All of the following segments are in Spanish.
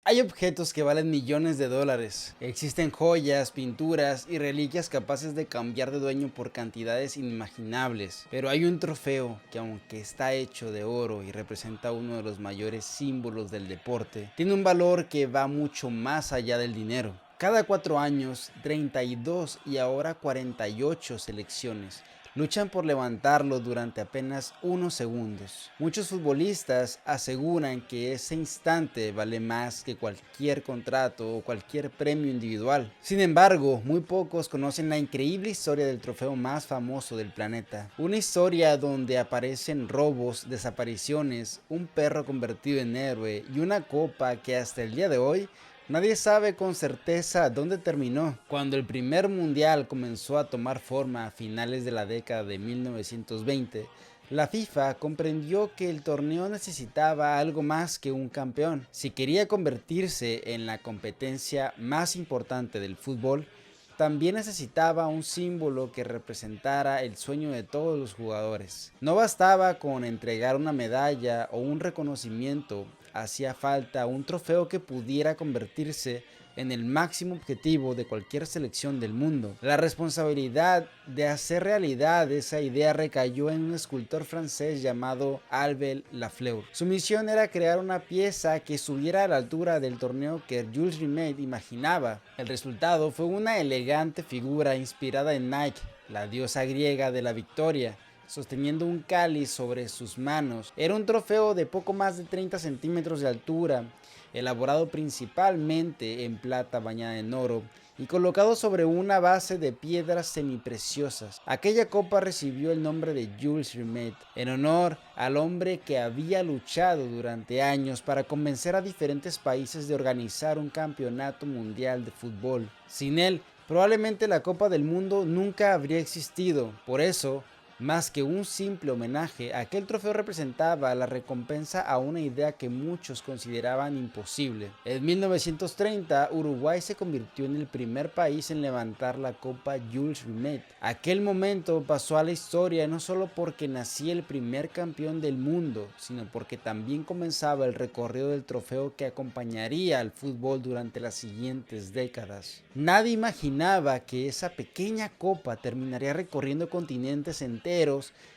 Hay objetos que valen millones de dólares. Existen joyas, pinturas y reliquias capaces de cambiar de dueño por cantidades inimaginables. Pero hay un trofeo que, aunque está hecho de oro y representa uno de los mayores símbolos del deporte, tiene un valor que va mucho más allá del dinero. Cada 4 años, 32 y ahora 48 selecciones luchan por levantarlo durante apenas unos segundos. Muchos futbolistas aseguran que ese instante vale más que cualquier contrato o cualquier premio individual. Sin embargo, muy pocos conocen la increíble historia del trofeo más famoso del planeta. Una historia donde aparecen robos, desapariciones, un perro convertido en héroe y una copa que hasta el día de hoy nadie sabe con certeza dónde terminó. Cuando el primer mundial comenzó a tomar forma a finales de la década de 1920, la FIFA comprendió que el torneo necesitaba algo más que un campeón. Si quería convertirse en la competencia más importante del fútbol, también necesitaba un símbolo que representara el sueño de todos los jugadores. No bastaba con entregar una medalla o un reconocimiento, hacía falta un trofeo que pudiera convertirse en el máximo objetivo de cualquier selección del mundo. La responsabilidad de hacer realidad esa idea recayó en un escultor francés llamado Albert Lafleur. Su misión era crear una pieza que estuviera a la altura del torneo que Jules Rimet imaginaba. El resultado fue una elegante figura inspirada en Nike, la diosa griega de la victoria, sosteniendo un cáliz sobre sus manos. Era un trofeo de poco más de 30 centímetros de altura, elaborado principalmente en plata bañada en oro y colocado sobre una base de piedras semipreciosas. Aquella copa recibió el nombre de Jules Rimet, en honor al hombre que había luchado durante años para convencer a diferentes países de organizar un campeonato mundial de fútbol. Sin él, probablemente la Copa del Mundo nunca habría existido. Por eso, más que un simple homenaje, aquel trofeo representaba la recompensa a una idea que muchos consideraban imposible. En 1930, Uruguay se convirtió en el primer país en levantar la Copa Jules Rimet. Aquel momento pasó a la historia no solo porque nacía el primer campeón del mundo, sino porque también comenzaba el recorrido del trofeo que acompañaría al fútbol durante las siguientes décadas. Nadie imaginaba que esa pequeña copa terminaría recorriendo continentes enteros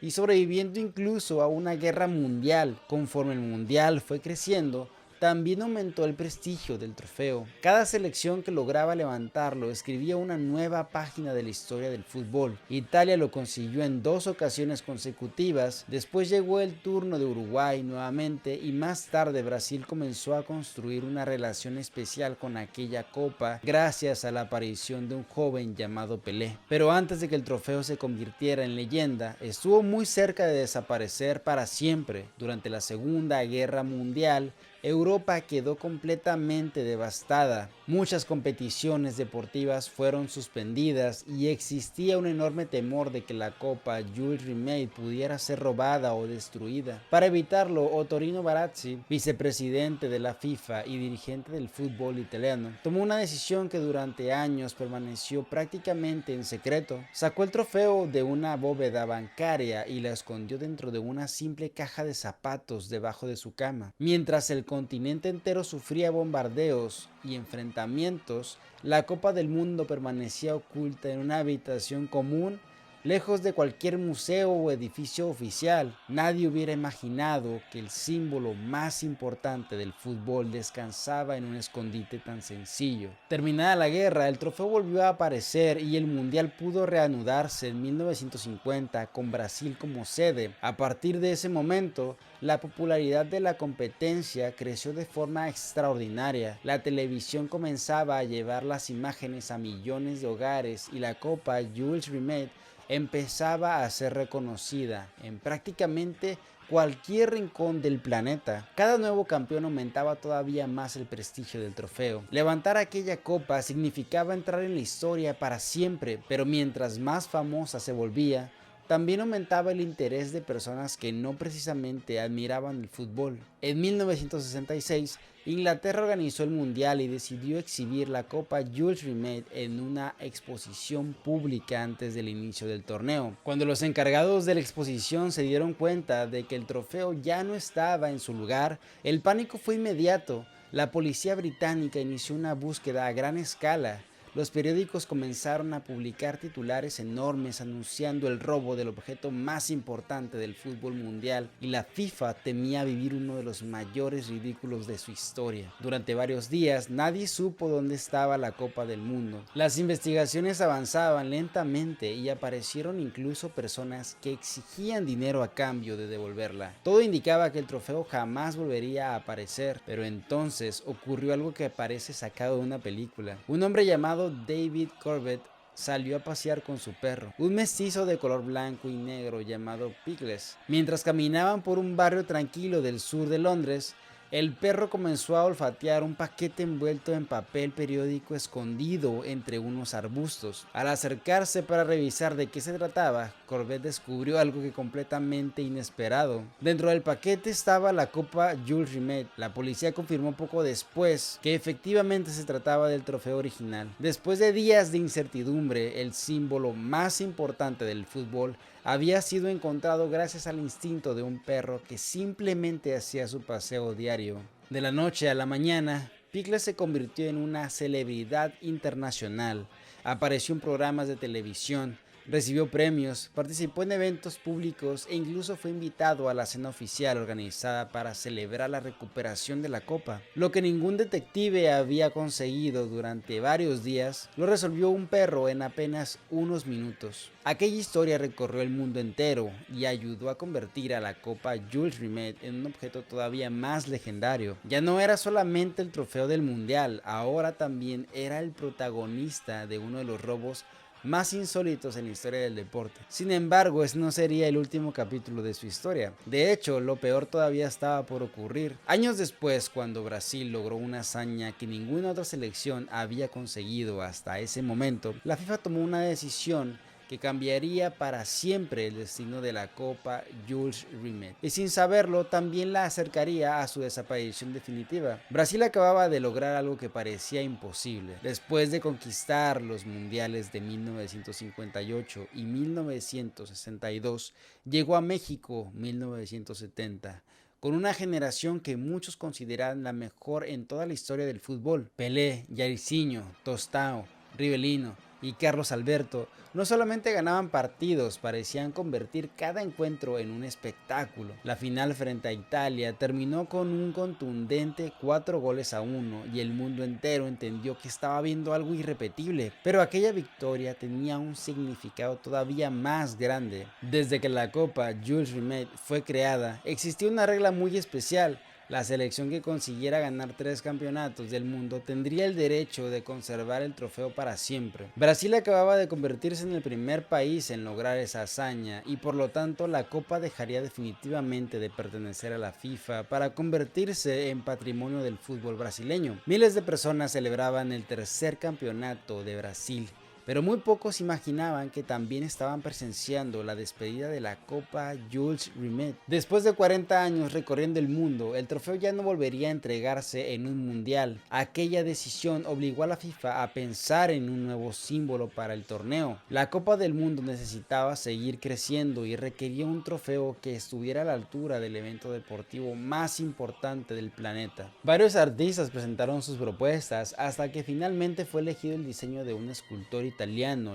y sobreviviendo incluso a una guerra mundial. Conforme el mundial fue creciendo, también aumentó el prestigio del trofeo. Cada selección que lograba levantarlo escribía una nueva página de la historia del fútbol. Italia lo consiguió en 2 ocasiones consecutivas, después llegó el turno de Uruguay nuevamente y más tarde Brasil comenzó a construir una relación especial con aquella copa gracias a la aparición de un joven llamado Pelé. Pero antes de que el trofeo se convirtiera en leyenda, estuvo muy cerca de desaparecer para siempre. Durante la Segunda Guerra Mundial, Europa quedó completamente devastada. Muchas competiciones deportivas fueron suspendidas y existía un enorme temor de que la Copa Jules Rimet pudiera ser robada o destruida. Para evitarlo, Ottorino Barazzi, vicepresidente de la FIFA y dirigente del fútbol italiano, tomó una decisión que durante años permaneció prácticamente en secreto. Sacó el trofeo de una bóveda bancaria y la escondió dentro de una simple caja de zapatos debajo de su cama. Mientras el continente entero sufría bombardeos y enfrentamientos, la Copa del Mundo permanecía oculta en una habitación común, lejos de cualquier museo o edificio oficial. Nadie hubiera imaginado que el símbolo más importante del fútbol descansaba en un escondite tan sencillo. Terminada la guerra, el trofeo volvió a aparecer y el mundial pudo reanudarse en 1950 con Brasil como sede. A partir de ese momento, la popularidad de la competencia creció de forma extraordinaria. La televisión comenzaba a llevar las imágenes a millones de hogares y la Copa Jules Rimet empezaba a ser reconocida en prácticamente cualquier rincón del planeta. Cada nuevo campeón aumentaba todavía más el prestigio del trofeo. Levantar aquella copa significaba entrar en la historia para siempre, pero mientras más famosa se volvía, también aumentaba el interés de personas que no precisamente admiraban el fútbol. En 1966, Inglaterra organizó el mundial y decidió exhibir la Copa Jules Rimet en una exposición pública antes del inicio del torneo. Cuando los encargados de la exposición se dieron cuenta de que el trofeo ya no estaba en su lugar, el pánico fue inmediato. La policía británica inició una búsqueda a gran escala. Los periódicos comenzaron a publicar titulares enormes anunciando el robo del objeto más importante del fútbol mundial, y la FIFA temía vivir uno de los mayores ridículos de su historia. Durante varios días nadie supo dónde estaba la Copa del Mundo. Las investigaciones avanzaban lentamente y aparecieron incluso personas que exigían dinero a cambio de devolverla. Todo indicaba que el trofeo jamás volvería a aparecer, pero entonces ocurrió algo que parece sacado de una película. Un hombre llamado David Corbett salió a pasear con su perro, un mestizo de color blanco y negro llamado Pickles. Mientras caminaban por un barrio tranquilo del sur de Londres, el perro comenzó a olfatear un paquete envuelto en papel periódico escondido entre unos arbustos. Al acercarse para revisar de qué se trataba, Corbett descubrió algo que completamente inesperado. Dentro del paquete estaba la Copa Jules Rimet. La policía confirmó poco después que efectivamente se trataba del trofeo original. Después de días de incertidumbre, el símbolo más importante del fútbol había sido encontrado gracias al instinto de un perro que simplemente hacía su paseo diario. De la noche a la mañana, Pickles se convirtió en una celebridad internacional. Apareció en programas de televisión, recibió premios, participó en eventos públicos e incluso fue invitado a la cena oficial organizada para celebrar la recuperación de la copa. Lo que ningún detective había conseguido durante varios días, lo resolvió un perro en apenas unos minutos. Aquella historia recorrió el mundo entero y ayudó a convertir a la Copa Jules Rimet en un objeto todavía más legendario. Ya no era solamente el trofeo del mundial, ahora también era el protagonista de uno de los robos más insólitos en la historia del deporte. Sin embargo, ese no sería el último capítulo de su historia. De hecho, lo peor todavía estaba por ocurrir. Años después, cuando Brasil logró una hazaña que ninguna otra selección había conseguido hasta ese momento, la FIFA tomó una decisión que cambiaría para siempre el destino de la Copa Jules Rimet, y sin saberlo también la acercaría a su desaparición definitiva. Brasil acababa de lograr algo que parecía imposible. Después de conquistar los mundiales de 1958 y 1962, llegó a México 1970. Con una generación que muchos consideran la mejor en toda la historia del fútbol. Pelé, Jairzinho, Tostão, Rivelino y Carlos Alberto no solamente ganaban partidos, parecían convertir cada encuentro en un espectáculo. La final frente a Italia terminó con un contundente 4-1 y el mundo entero entendió que estaba viendo algo irrepetible, pero aquella victoria tenía un significado todavía más grande. Desde que la Copa Jules Rimet fue creada, existía una regla muy especial. La selección que consiguiera ganar 3 campeonatos del mundo tendría el derecho de conservar el trofeo para siempre. Brasil acababa de convertirse en el primer país en lograr esa hazaña y por lo tanto la copa dejaría definitivamente de pertenecer a la FIFA para convertirse en patrimonio del fútbol brasileño. Miles de personas celebraban el tercer campeonato de Brasil, pero muy pocos imaginaban que también estaban presenciando la despedida de la Copa Jules Rimet. Después de 40 años recorriendo el mundo, el trofeo ya no volvería a entregarse en un mundial. Aquella decisión obligó a la FIFA a pensar en un nuevo símbolo para el torneo. La Copa del Mundo necesitaba seguir creciendo y requería un trofeo que estuviera a la altura del evento deportivo más importante del planeta. Varios artistas presentaron sus propuestas hasta que finalmente fue elegido el diseño de un escultor italiano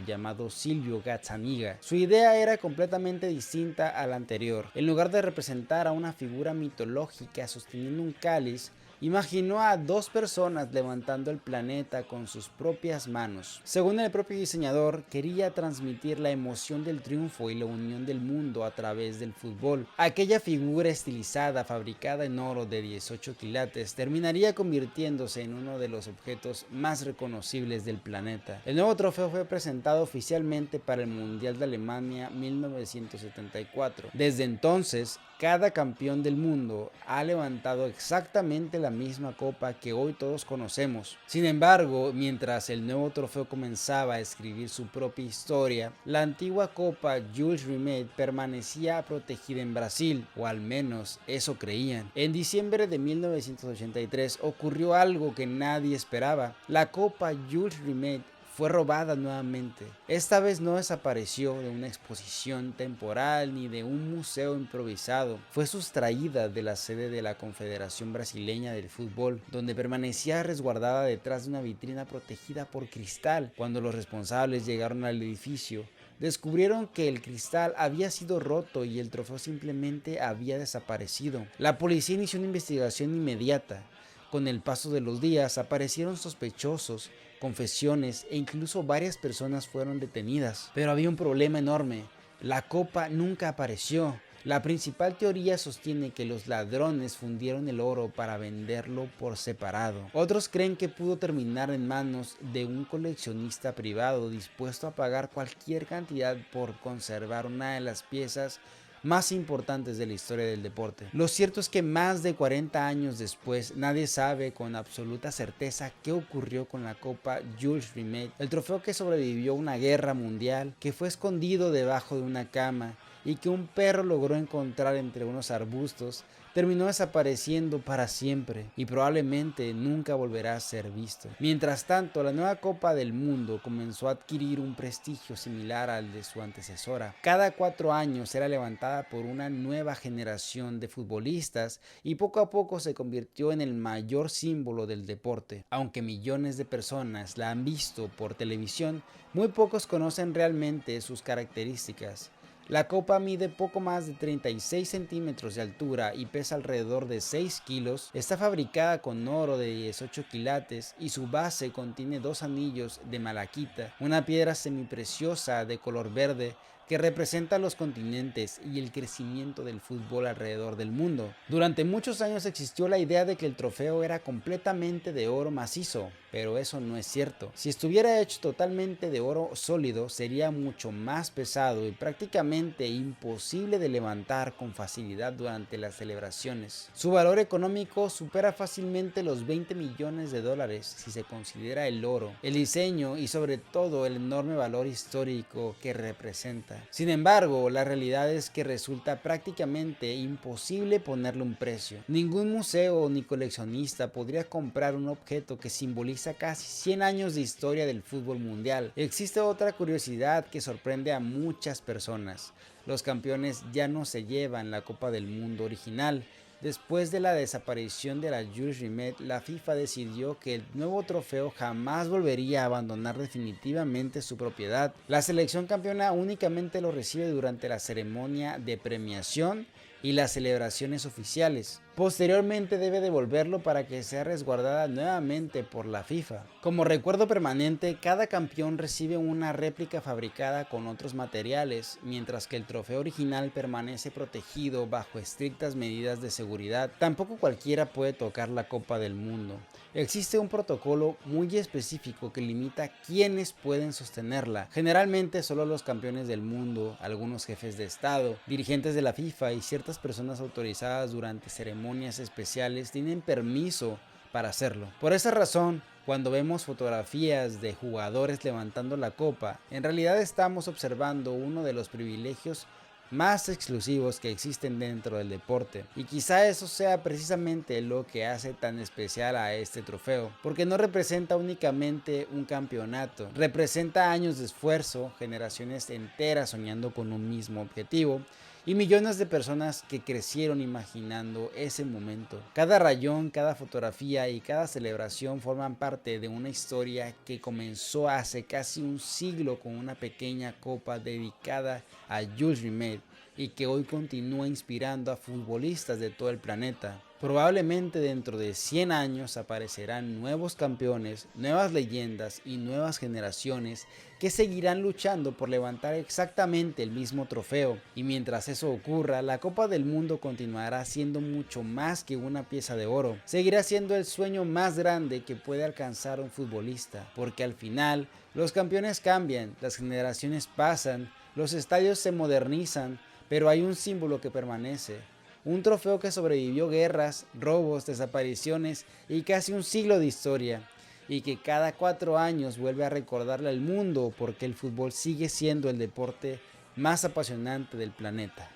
llamado Silvio Gazzaniga. Su idea era completamente distinta a la anterior. En lugar de representar a una figura mitológica sosteniendo un cáliz, imaginó a 2 personas levantando el planeta con sus propias manos. Según el propio diseñador, quería transmitir la emoción del triunfo y la unión del mundo a través del fútbol. Aquella figura estilizada, fabricada en oro de 18 quilates, terminaría convirtiéndose en uno de los objetos más reconocibles del planeta. El nuevo trofeo fue presentado oficialmente para el Mundial de Alemania 1974. Desde entonces, cada campeón del mundo ha levantado exactamente la misma copa que hoy todos conocemos. Sin embargo, mientras el nuevo trofeo comenzaba a escribir su propia historia, la antigua copa Jules Rimet permanecía protegida en Brasil, o al menos eso creían. En diciembre de 1983 ocurrió algo que nadie esperaba. La copa Jules Rimet fue robada nuevamente. Esta vez no desapareció de una exposición temporal ni de un museo improvisado. Fue sustraída de la sede de la Confederación Brasileña del Fútbol, donde permanecía resguardada detrás de una vitrina protegida por cristal. Cuando los responsables llegaron al edificio, descubrieron que el cristal había sido roto y el trofeo simplemente había desaparecido. La policía inició una investigación inmediata. Con el paso de los días aparecieron sospechosos, confesiones e incluso varias personas fueron detenidas. Pero había un problema enorme: la copa nunca apareció. La principal teoría sostiene que los ladrones fundieron el oro para venderlo por separado. Otros creen que pudo terminar en manos de un coleccionista privado dispuesto a pagar cualquier cantidad por conservar una de las piezas más importantes de la historia del deporte. Lo cierto es que más de 40 años después, nadie sabe con absoluta certeza qué ocurrió con la Copa Jules Rimet, el trofeo que sobrevivió a una guerra mundial, que fue escondido debajo de una cama y que un perro logró encontrar entre unos arbustos. Terminó desapareciendo para siempre y probablemente nunca volverá a ser visto. Mientras tanto, la nueva Copa del Mundo comenzó a adquirir un prestigio similar al de su antecesora. Cada 4 años era levantada por una nueva generación de futbolistas y poco a poco se convirtió en el mayor símbolo del deporte. Aunque millones de personas la han visto por televisión, muy pocos conocen realmente sus características. La copa mide poco más de 36 centímetros de altura y pesa alrededor de 6 kilos. Está fabricada con oro de 18 quilates y su base contiene 2 anillos de malaquita, una piedra semipreciosa de color verde que representa los continentes y el crecimiento del fútbol alrededor del mundo. Durante muchos años existió la idea de que el trofeo era completamente de oro macizo, pero eso no es cierto. Si estuviera hecho totalmente de oro sólido, sería mucho más pesado y prácticamente imposible de levantar con facilidad durante las celebraciones. Su valor económico supera fácilmente los 20 millones de dólares si se considera el oro, el diseño y sobre todo el enorme valor histórico que representa. Sin embargo, la realidad es que resulta prácticamente imposible ponerle un precio. Ningún museo ni coleccionista podría comprar un objeto que simboliza casi 100 años de historia del fútbol mundial. Existe otra curiosidad que sorprende a muchas personas. Los campeones ya no se llevan la Copa del Mundo original. Después de la desaparición de la Jules Rimet, la FIFA decidió que el nuevo trofeo jamás volvería a abandonar definitivamente su propiedad. La selección campeona únicamente lo recibe durante la ceremonia de premiación y las celebraciones oficiales. Posteriormente debe devolverlo para que sea resguardada nuevamente por la FIFA. Como recuerdo permanente, cada campeón recibe una réplica fabricada con otros materiales, mientras que el trofeo original permanece protegido bajo estrictas medidas de seguridad. Tampoco cualquiera puede tocar la Copa del Mundo. Existe un protocolo muy específico que limita quiénes pueden sostenerla. Generalmente solo los campeones del mundo, algunos jefes de estado, dirigentes de la FIFA y ciertas personas autorizadas durante ceremonias especiales tienen permiso para hacerlo. Por esa razón, cuando vemos fotografías de jugadores levantando la copa, en realidad estamos observando uno de los privilegios más exclusivos que existen dentro del deporte, y quizá eso sea precisamente lo que hace tan especial a este trofeo, porque no representa únicamente un campeonato, representa años de esfuerzo, generaciones enteras soñando con un mismo objetivo y millones de personas que crecieron imaginando ese momento. Cada rayón, cada fotografía y cada celebración forman parte de una historia que comenzó hace casi un siglo con una pequeña copa dedicada a Jules Rimet y que hoy continúa inspirando a futbolistas de todo el planeta. Probablemente dentro de 100 años aparecerán nuevos campeones, nuevas leyendas y nuevas generaciones que seguirán luchando por levantar exactamente el mismo trofeo. Y mientras eso ocurra, la Copa del Mundo continuará siendo mucho más que una pieza de oro. Seguirá siendo el sueño más grande que puede alcanzar un futbolista, porque al final los campeones cambian, las generaciones pasan, los estadios se modernizan, pero hay un símbolo que permanece. Un trofeo que sobrevivió guerras, robos, desapariciones y casi un siglo de historia, y que cada 4 años vuelve a recordarle al mundo porque el fútbol sigue siendo el deporte más apasionante del planeta.